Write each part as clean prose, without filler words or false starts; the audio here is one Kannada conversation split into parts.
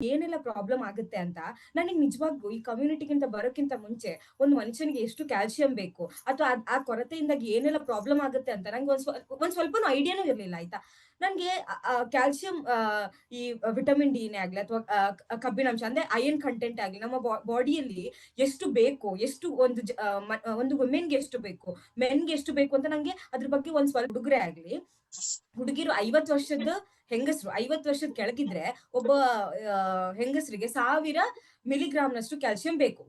ಏನೆಲ್ಲ ಪ್ರಾಬ್ಲಮ್ ಆಗುತ್ತೆ ಅಂತ ನನಗೆ ನಿಜವಾಗ್ಲೂ ಈ ಕಮ್ಯುನಿಟಿಗಿಂತ ಬರೋಕ್ಕಿಂತ ಮುಂಚೆ ಒಂದು ಮನುಷ್ಯನಿಗೆ ಎಷ್ಟು ಕ್ಯಾಲ್ಸಿಯಂ ಬೇಕು ಅಥವಾ ಆ ಕೊರತೆಯಿಂದಾಗಿ ಏನೆಲ್ಲ ಪ್ರಾಬ್ಲಮ್ ಆಗುತ್ತೆ ಅಂತ ನಂಗೆ ಒಂದ್ ಸ್ವಲ್ಪನೂ ಐಡಿಯಾನೂ ಇರ್ಲಿಲ್ಲ ಆಯ್ತಾ. ನನ್ಗೆ ಕ್ಯಾಲ್ಸಿಯಂ ಈ ವಿಟಮಿನ್ ಡಿನೇ ಆಗ್ಲಿ ಅಥವಾ ಕಬ್ಬಿಣಾಂಶ ಅಂದ್ರೆ ಅಯನ್ ಕಂಟೆಂಟ್ ಆಗ್ಲಿ ನಮ್ಮ ಬಾಡಿಯಲ್ಲಿ ಎಷ್ಟು ಬೇಕು, ಎಷ್ಟು ಒಂದು ವುಮೆನ್ಗೆ ಎಷ್ಟು ಬೇಕು, ಮೆನ್ಗೆ ಎಷ್ಟು ಬೇಕು ಅಂತ ನಂಗೆ ಅದ್ರ ಬಗ್ಗೆ ಒಂದ್ ಸ್ವಲ್ಪ ಹುಡುಗರೇ ಆಗ್ಲಿ ಹುಡುಗಿರು 50 ವರ್ಷದ ಹೆಂಗಸರು 50 ವರ್ಷದ ಕೆಳಗಿದ್ರೆ ಒಬ್ಬ ಹೆಂಗಸರಿಗೆ 1000 ಮಿಲಿಗ್ರಾಮ್ನಷ್ಟು ಕ್ಯಾಲ್ಸಿಯಂ ಬೇಕು,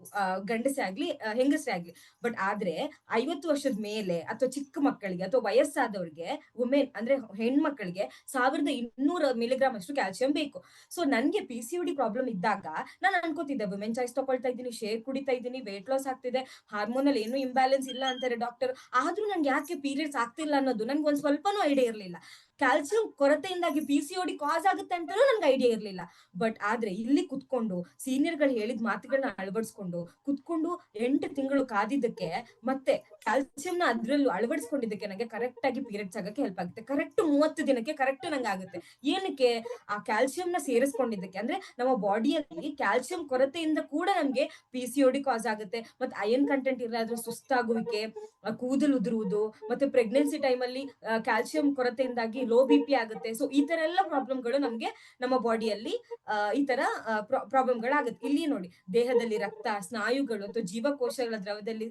ಗಂಡಸೇ ಆಗ್ಲಿ ಹೆಂಗಸರೇ ಆಗ್ಲಿ. ಬಟ್ ಆದ್ರೆ 50 ವರ್ಷದ ಮೇಲೆ ಅಥವಾ ಚಿಕ್ಕ ಮಕ್ಕಳಿಗೆ ಅಥವಾ ವಯಸ್ಸಾದವ್ರಿಗೆ ವುಮೆನ್ ಅಂದ್ರೆ ಹೆಣ್ಮಕ್ಳಿಗೆ 1200 ಮಿಲಿಗ್ರಾಮ್ ಅಷ್ಟು ಕ್ಯಾಲ್ಸಿಯಂ ಬೇಕು. ಸೊ ನನ್ಗೆ PCOD ಪ್ರಾಬ್ಲಮ್ ಇದ್ದಾಗ ನಾನು ಅನ್ಕೋತಿದ್ದೆ ವುಮೆನ್ ಚಾಯ್ಸ್ ತಗೊಳ್ತಾ ಇದ್ದೀನಿ, ಶೇರ್ ಕುಡಿತಾ ಇದ್ದೀನಿ, ವೇಟ್ ಲಾಸ್ ಆಗ್ತಿದೆ, ಹಾರ್ಮೋನಲ್ ಏನು ಇಂಬ್ಯಾಲೆನ್ಸ್ ಇಲ್ಲ ಅಂತಾರೆ ಡಾಕ್ಟರ್, ಆದ್ರೂ ನನ್ಗೆ ಯಾಕೆ ಪೀರಿಯಡ್ಸ್ ಆಗ್ತಿಲ್ಲ ಅನ್ನೋದು ನನ್ಗೆ ಒಂದ್ ಸ್ವಲ್ಪನೂ ಐಡಿಯಾ ಇರ್ಲಿಲ್ಲ. ಕ್ಯಾಲ್ಸಿಯಂ ಕೊರತೆಯಿಂದಾಗಿ PCOD ಕಾಸ್ ಆಗುತ್ತೆ ಅಂತಾನೂ ನನ್ಗೆ ಐಡಿಯಾ ಇರ್ಲಿಲ್ಲ. ಬಟ್ ಆದ್ರೆ ಇಲ್ಲಿ ಕುತ್ಕೊಂಡು ಸೀನಿಯರ್ಗಳು ಹೇಳಿದ ಮಾತುಗಳನ್ನ ಅಳವಡಿಸ್ಕೊಂಡು ಕುತ್ಕೊಂಡು 8 ತಿಂಗಳು ಕಾದಿದ್ದಕ್ಕೆ ಮತ್ತೆ ಕ್ಯಾಲ್ಸಿಯಂನ ಅದ್ರಲ್ಲೂ ಅಳವಡಿಸ್ಕೊಂಡಿದ್ದಕ್ಕೆ ನಂಗೆ ಕರೆಕ್ಟ್ ಆಗಿ ಪೀರಿಯಡ್ಸ್ ಆಗಕ್ಕೆ ಹೆಲ್ಪ್ ಆಗುತ್ತೆ. ಕರೆಕ್ಟ್ 30 ದಿನಕ್ಕೆ ಕರೆಕ್ಟ್ ನಂಗೆ ಆಗುತ್ತೆ. ಏನಕ್ಕೆ? ಆ ಕ್ಯಾಲ್ಸಿಯಂನ ಸೇರಿಸ್ಕೊಂಡಿದ್ದಕ್ಕೆ. ಅಂದ್ರೆ ನಮ್ಮ ಬಾಡಿಯಲ್ಲಿ ಕ್ಯಾಲ್ಸಿಯಂ ಕೊರತೆಯಿಂದ ಕೂಡ ನಮ್ಗೆ PCOD ಕಾಸ್ ಆಗುತ್ತೆ. ಮತ್ತೆ ಅಯನ್ ಕಂಟೆಂಟ್ ಇರಾದ್ರೆ ಸುಸ್ತಾಗುವಿಕೆ, ಕೂದಲು ಉದುರುವುದು, ಮತ್ತೆ ಪ್ರೆಗ್ನೆನ್ಸಿ ಟೈಮ್ ಅಲ್ಲಿ ಕ್ಯಾಲ್ಸಿಯಂ ಕೊರತೆಯಿಂದಾಗಿ ಲೋ BP ಆಗುತ್ತೆ. ಸೊ ಈ ತರ ಎಲ್ಲ ಪ್ರಾಬ್ಲಮ್ಗಳು ನಮ್ಗೆ ನಮ್ಮ ಬಾಡಿಯಲ್ಲಿ ಈ ತರ ಪ್ರಾಬ್ಲಮ್ಗಳಾಗುತ್ತೆ. ಇಲ್ಲಿ ನೋಡಿ, ದೇಹದಲ್ಲಿ ರಕ್ತ, ಸ್ನಾಯುಗಳು ಅಥವಾ ಜೀವಕೋಶಗಳ ದ್ರವದಲ್ಲಿ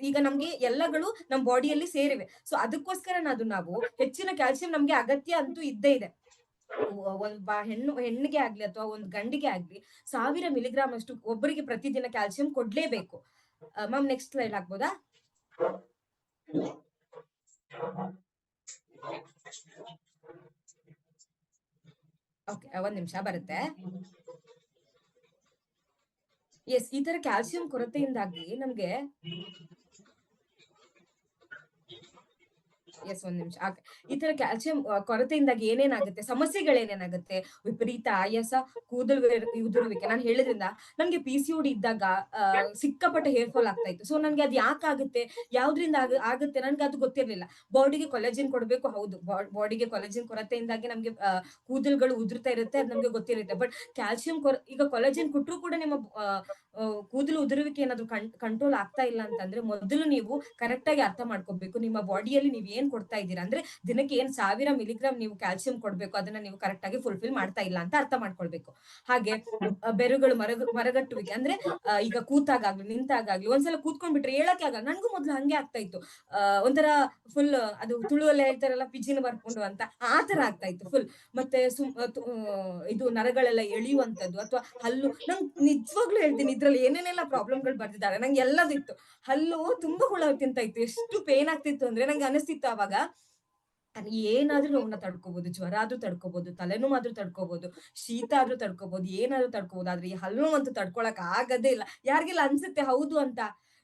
ಈಗ ನಮ್ಗೆ ಎಲ್ಲಗಳು ನಮ್ಮ ಬಾಡಿಯಲ್ಲಿ ಸೇರಿವೆ. ಸೊ ಅದಕ್ಕೋಸ್ಕರ ನಾವು ಹೆಚ್ಚಿನ ಕ್ಯಾಲ್ಸಿಯಂ ನಮ್ಗೆ ಅಗತ್ಯ ಅಂತೂ ಇದ್ದೇ ಇದೆ. ಒಂದ್ ಹೆಣ್ಣಿಗೆ ಆಗ್ಲಿ ಅಥವಾ ಒಂದ್ ಗಂಡಿಗೆ ಆಗ್ಲಿ 1000 ಮಿಲಿಗ್ರಾಮ್ ಅಷ್ಟು ಒಬ್ಬರಿಗೆ ಪ್ರತಿದಿನ ಕ್ಯಾಲ್ಸಿಯಂ ಕೊಡ್ಲೇಬೇಕು. ಮ್ಯಾಮ್ ನೆಕ್ಸ್ಟ್ ಸ್ಲೈಡ್ ಹಾಕ್ಬೋದಾ? ಓಕೆ, ಒಂದ್ ನಿಮಿಷ ಬರುತ್ತೆ. ಎಸ್, ಈ ತರ ಕ್ಯಾಲ್ಸಿಯಂ ಕೊರತೆಯಿಂದಾಗಿ ನಮ್ಗೆ ಒಂದ್ ನಿಮಿಷ. ಈ ತರ ಕ್ಯಾಲ್ಸಿಯಂ ಕೊರತೆಯಿಂದಾಗಿ ಏನೇನಾಗುತ್ತೆ, ಸಮಸ್ಯೆಗಳೇನೇನಾಗುತ್ತೆ, ವಿಪರೀತ ಆಯಾಸ, ಕೂದಲು ಉದುರುವಿಕೆ. ನಾನು ಹೇಳಿದ್ರಿಂದ ನನ್ಗೆ PCOD ಇದ್ದಾಗ ಸಿಕ್ಕಾಪಟ್ಟೆ ಹೇರ್ ಫಾಲ್ ಆಗ್ತಾ ಇತ್ತು. ಸೊ ನನ್ಗೆ ಅದು ಯಾಕಾಗುತ್ತೆ, ಯಾವ್ದ್ರಿಂದ ಆಗುತ್ತೆ ನನ್ಗೆ ಅದು ಗೊತ್ತಿರ್ಲಿಲ್ಲ. ಬಾಡಿಗೆ ಕೊಲೆಜಿನ್ ಕೊಡ್ಬೇಕು, ಹೌದು, ಬಾಡಿಗೆ ಕೊಲೆಜಿನ್ ಕೊರತೆಯಿಂದಾಗಿ ನಮ್ಗೆ ಕೂದಲುಗಳು ಉದುರ್ತಾ ಇರುತ್ತೆ, ಅದು ನಮ್ಗೆ ಗೊತ್ತಿರುತ್ತೆ. ಬಟ್ ಕ್ಯಾಲ್ಸಿಯಂ ಈಗ ಕೊಲೆಜಿನ್ ಕೊಟ್ಟರು ಕೂಡ ನಿಮ್ಮ ಕೂದಲು ಉದುರುವಿಕೆ ಏನಾದ್ರು ಕಂಟ್ರೋಲ್ ಆಗ್ತಾ ಇಲ್ಲ ಅಂತಂದ್ರೆ ಮೊದಲು ನೀವು ಕರೆಕ್ಟ್ ಆಗಿ ಅರ್ಥ ಮಾಡ್ಕೋಬೇಕು, ನಿಮ್ಮ ಬಾಡಿಯಲ್ಲಿ ನೀವ್ ಏನ್ ಕೊಡ್ತಾ ಇದ್ದೀರಾ. ಅಂದ್ರೆ ದಿನಕ್ಕೆ ಏನ್ 1000 ಮಿಲಿಗ್ರಾಮ್ ನೀವು ಕ್ಯಾಲ್ಸಿಯಂ ಕೊಡ್ಬೇಕು, ಅದನ್ನ ನೀವು ಕರೆಕ್ಟ್ ಆಗಿ ಫುಲ್ಫಿಲ್ ಮಾಡ್ತಾ ಇಲ್ಲ ಅಂತ ಅರ್ಥ ಮಾಡ್ಕೊಳ್ಬೇಕು. ಹಾಗೆ ಬೆರುಗಳು ಮರಗಟ್ಟುವಿಕೆ, ಅಂದ್ರೆ ಈಗ ಕೂತಾಗ್ಲಿ ನಿಂತಾಗ್ಲಿ ಒಂದ್ಸಲ ಕೂತ್ಕೊಂಡ್ಬಿಟ್ರೆ ಹೇಳಕ್ಕೆ ಆಗಲ್ಲ. ನನ್ಗೂ ಮೊದ್ಲು ಹಂಗೆ ಆಗ್ತಾ ಇತ್ತು. ಒಂಥರ ಫುಲ್ ಅದು ತುಳುವಲ್ಲಿ ಹೇಳ್ತಾರಲ್ಲ ಪಿಜಿನ ಬರ್ಕೊಂಡು ಅಂತ, ಆ ತರ ಆಗ್ತಾ ಇತ್ತು ಫುಲ್. ಮತ್ತೆ ಇದು ನರಗಳೆಲ್ಲ ಎಳೆಯುವಂತದ್ದು ಅಥವಾ ಹಲ್ಲು, ನಂಗೆ ನಿಜವಾಗ್ಲೂ ಹೇಳ್ತೀನಿ ಇದ್ರಲ್ಲಿ ಏನೇನೆಲ್ಲ ಪ್ರಾಬ್ಲಮ್ಗಳು ಬರ್ದಿದ್ದಾರೆ. ನಂಗೆ ಎಲ್ಲದಿತ್ತು. ಹಲ್ಲು ತುಂಬಾ ಹುಳ ತಿಂತ ಇತ್ತು, ಎಷ್ಟು ಪೇನ್ ಆಗ್ತಿತ್ತು ಅಂದ್ರೆ ನಂಗೆ ಅನಿಸ್ತಿತ್ತು ಅವಾಗ ಏನಾದ್ರೂ ನೋವನ್ನ ತಡ್ಕೋಬಹುದು, ಜ್ವರ ಆದ್ರೂ ತಡ್ಕೋಬಹುದು, ತಲೆನೋವಾದ್ರೂ ತಡ್ಕೋಬಹುದು, ಶೀತ ಆದ್ರೂ ತಡ್ಕೋಬಹುದು, ಏನಾದ್ರೂ ತಡ್ಕೋಬಹುದು. ಆದ್ರೆ ಈ ಹಲ್ಲು ಅಂತೂ ತಡ್ಕೊಳಕ್ ಆಗದೇ ಇಲ್ಲ. ಯಾರಿಗೆಲ್ಲ ಅನ್ಸುತ್ತೆ ಹೌದು ಅಂತ,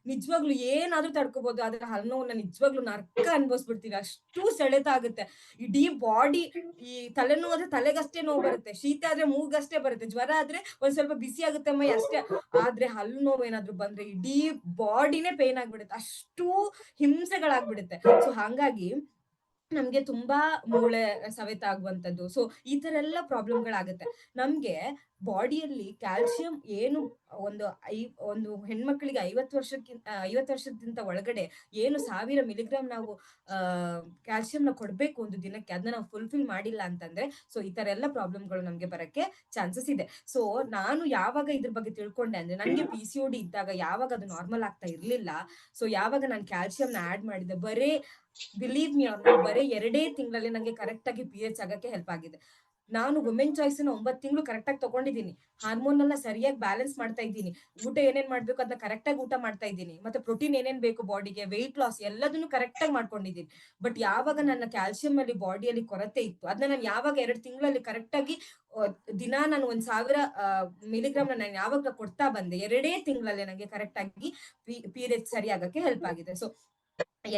ನಿಜವಾಗ್ಲು ಏನಾದ್ರೂ ತಡ್ಕೋಬಹುದು, ಆದ್ರೆ ಹಲ್ಲು ನೋವನ್ನ ನಿಜವಾಗ್ಲು ನರ್ಕ ಅನ್ಭವಿಸ್ಬಿಡ್ತೀವಿ, ಅಷ್ಟು ಸೆಳೆತ ಆಗುತ್ತೆ ಇಡೀ ಬಾಡಿ. ಈ ತಲೆನೋವಾದ್ರೆ ತಲೆಗಷ್ಟೇ ನೋವು ಬರುತ್ತೆ, ಶೀತ ಆದ್ರೆ ಮೂಗಷ್ಟೇ ಬರುತ್ತೆ, ಜ್ವರ ಆದ್ರೆ ಒಂದ್ ಸ್ವಲ್ಪ ಬಿಸಿ ಆಗುತ್ತೆ ಮೈ ಅಷ್ಟೇ. ಆದ್ರೆ ಹಲ್ಲು ನೋವು ಏನಾದ್ರು ಬಂದ್ರೆ ಇಡೀ ಬಾಡಿನೇ ಪೇನ್ ಆಗ್ಬಿಡುತ್ತೆ, ಅಷ್ಟು ಹಿಂಸೆಗಳಾಗ್ಬಿಡುತ್ತೆ. ಸೊ ಹಾಗಾಗಿ ನಮ್ಗೆ ತುಂಬಾ ಮೂಳೆ ಸವೆತ ಆಗುವಂತದ್ದು. ಸೊ ಈ ತರ ಎಲ್ಲ ಪ್ರಾಬ್ಲಮ್ಗಳಾಗತ್ತೆ. ನಮ್ಗೆ ಬಾಡಿಯಲ್ಲಿ ಕ್ಯಾಲ್ಸಿಯಂ ಏನು ಒಂದು ಒಂದು ಹೆಣ್ಮಕ್ಳಿಗೆ 50 ವರ್ಷಕ್ಕಿಂತ ಒಳಗಡೆ ಏನು 1000 ಮಿಲಿಗ್ರಾಮ್ ನಾವು ಕ್ಯಾಲ್ಸಿಯಂನ ಕೊಡ್ಬೇಕು ಒಂದು ದಿನಕ್ಕೆ, ಅದನ್ನ ನಾವು ಫುಲ್ಫಿಲ್ ಮಾಡಿಲ್ಲ ಅಂತಂದ್ರೆ ಸೊ ಈ ತರ ಎಲ್ಲ ಪ್ರಾಬ್ಲಮ್ಗಳು ನಮ್ಗೆ ಬರಕ್ಕೆ ಚಾನ್ಸಸ್ ಇದೆ. ಸೊ ನಾನು ಯಾವಾಗ ಇದ್ರ ಬಗ್ಗೆ ತಿಳ್ಕೊಂಡೆ ಅಂದ್ರೆ ನನ್ಗೆ PCOD ಇದ್ದಾಗ ಯಾವಾಗ ಅದು ನಾರ್ಮಲ್ ಆಗ್ತಾ ಇರ್ಲಿಲ್ಲ. ಸೊ ಯಾವಾಗ ನಾನು ಕ್ಯಾಲ್ಸಿಯಂನ ಆಡ್ ಮಾಡಿದೆ, ಬಿಲೀವ್ ಮಿ ಆರ್ ನಾಟ್, ಬರೀ 2 ತಿಂಗಳಲ್ಲಿ ನಂಗೆ ಕರೆಕ್ಟ್ ಆಗಿ ಪೀರಿಯಡ್ಸ್ ಆಗಕ್ಕೆ ಹೆಲ್ಪ್ ಆಗಿದೆ. ನಾನು ವುಮೆನ್ ಚಾಯ್ಸ್ 9 ತಿಂಗಳು ಕರೆಕ್ಟ್ ಆಗಿ ತಗೊಂಡಿದ್ದೀನಿ, ಹಾರ್ಮೋನ್ ಅನ್ನ ಸರಿಯಾಗಿ ಬ್ಯಾಲೆನ್ಸ್ ಮಾಡ್ತಾ ಇದ್ದೀನಿ, ಊಟ ಏನೇನ್ ಮಾಡ್ಬೇಕು ಅದನ್ನ ಕರೆಕ್ಟ್ ಆಗಿ ಊಟ ಮಾಡ್ತಾ ಇದ್ದೀನಿ, ಮತ್ತೆ ಪ್ರೋಟೀನ್ ಏನೇನ್ ಬೇಕು ಬಾಡಿಗೆ, ವೆಯ್ಟ್ ಲಾಸ್ ಎಲ್ಲದನ್ನು ಕರೆಕ್ಟ್ ಆಗಿ ಮಾಡ್ಕೊಂಡಿದ್ದೀನಿ. ಬಟ್ ಯಾವಾಗ ನನ್ನ ಕ್ಯಾಲ್ಸಿಯಂ ಅಲ್ಲಿ ಬಾಡಿಯಲ್ಲಿ ಕೊರತೆ ಇತ್ತು, ಅದನ್ನ ನಾನು ಯಾವಾಗ 2 ತಿಂಗಳಲ್ಲಿ ಕರೆಕ್ಟ್ ಆಗಿ ದಿನ ನಾನು 1000 ಮಿಲಿಗ್ರಾಮ್ ನಾನು ಯಾವಾಗ ಕೊಡ್ತಾ ಬಂದೆ, 2 ತಿಂಗಳಲ್ಲಿ ನಂಗೆ ಕರೆಕ್ಟ್ ಆಗಿ ಪೀರಿಯಡ್ ಸರಿ ಆಗಕ್ಕೆ ಹೆಲ್ಪ್ ಆಗಿದೆ. ಸೊ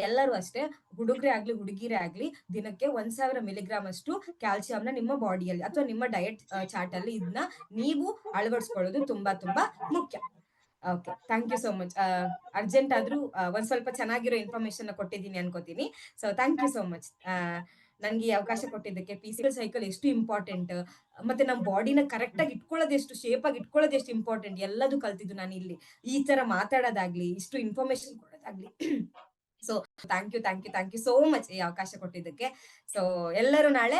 ಎಲ್ಲರೂ ಅಷ್ಟೇ, ಹುಡುಗರೇ ಆಗ್ಲಿ ಹುಡುಗಿರೇ ಆಗ್ಲಿ ದಿನಕ್ಕೆ 1000 ಮಿಲಿಗ್ರಾಮ್ ಅಷ್ಟು ಕ್ಯಾಲ್ಸಿಯಂನ ನಿಮ್ಮ ಬಾಡಿಯಲ್ಲಿ ಅಥವಾ ನಿಮ್ಮ ಡಯಟ್ ಚಾರ್ಟ್ ಅಲ್ಲಿ ಇದನ್ನ ನೀವು ಅಳವಡಿಸ್ಕೊಳ್ಳೋದು ತುಂಬಾ ತುಂಬಾ ಮುಖ್ಯ. Okay, thank you so much. Urgent ಆದ್ರೂ ಒಂದ್ ಸ್ವಲ್ಪ ಚೆನ್ನಾಗಿರೋ ಇನ್ಫಾರ್ಮೇಶನ್ ಕೊಟ್ಟಿದ್ದೀನಿ ಅನ್ಕೋತೀನಿ. So thank you so much. ನನ್ಗೆ ಈ ಅವಕಾಶ ಕೊಟ್ಟಿದ್ದಕ್ಕೆ. ಪಿಸಿಕಲ್ ಸೈಕಲ್ ಎಷ್ಟು ಇಂಪಾರ್ಟೆಂಟ್, ಮತ್ತೆ ನಮ್ ಬಾಡಿನ ಕರೆಕ್ಟ್ ಆಗಿ ಇಟ್ಕೊಳ್ಳೋದು ಎಷ್ಟು, ಶೇಪ್ ಆಗಿ ಇಟ್ಕೊಳ್ಳೋದು ಎಷ್ಟು ಇಂಪಾರ್ಟೆಂಟ್ ಎಲ್ಲದೂ ಕಲ್ತಿದ್ದು ನಾನಿಲ್ಲಿ. ಈ ತರ ಮಾತಾಡೋದಾಗ್ಲಿ, ಇಷ್ಟು ಇನ್ಫಾರ್ಮೇಶನ್ ಕೊಡೋದಾಗ್ಲಿ. So thank you so much ಈ ಅವಕಾಶ ಕೊಟ್ಟಿದ್ದಕ್ಕೆ. ಸೊ ಎಲ್ಲರೂ ನಾಳೆ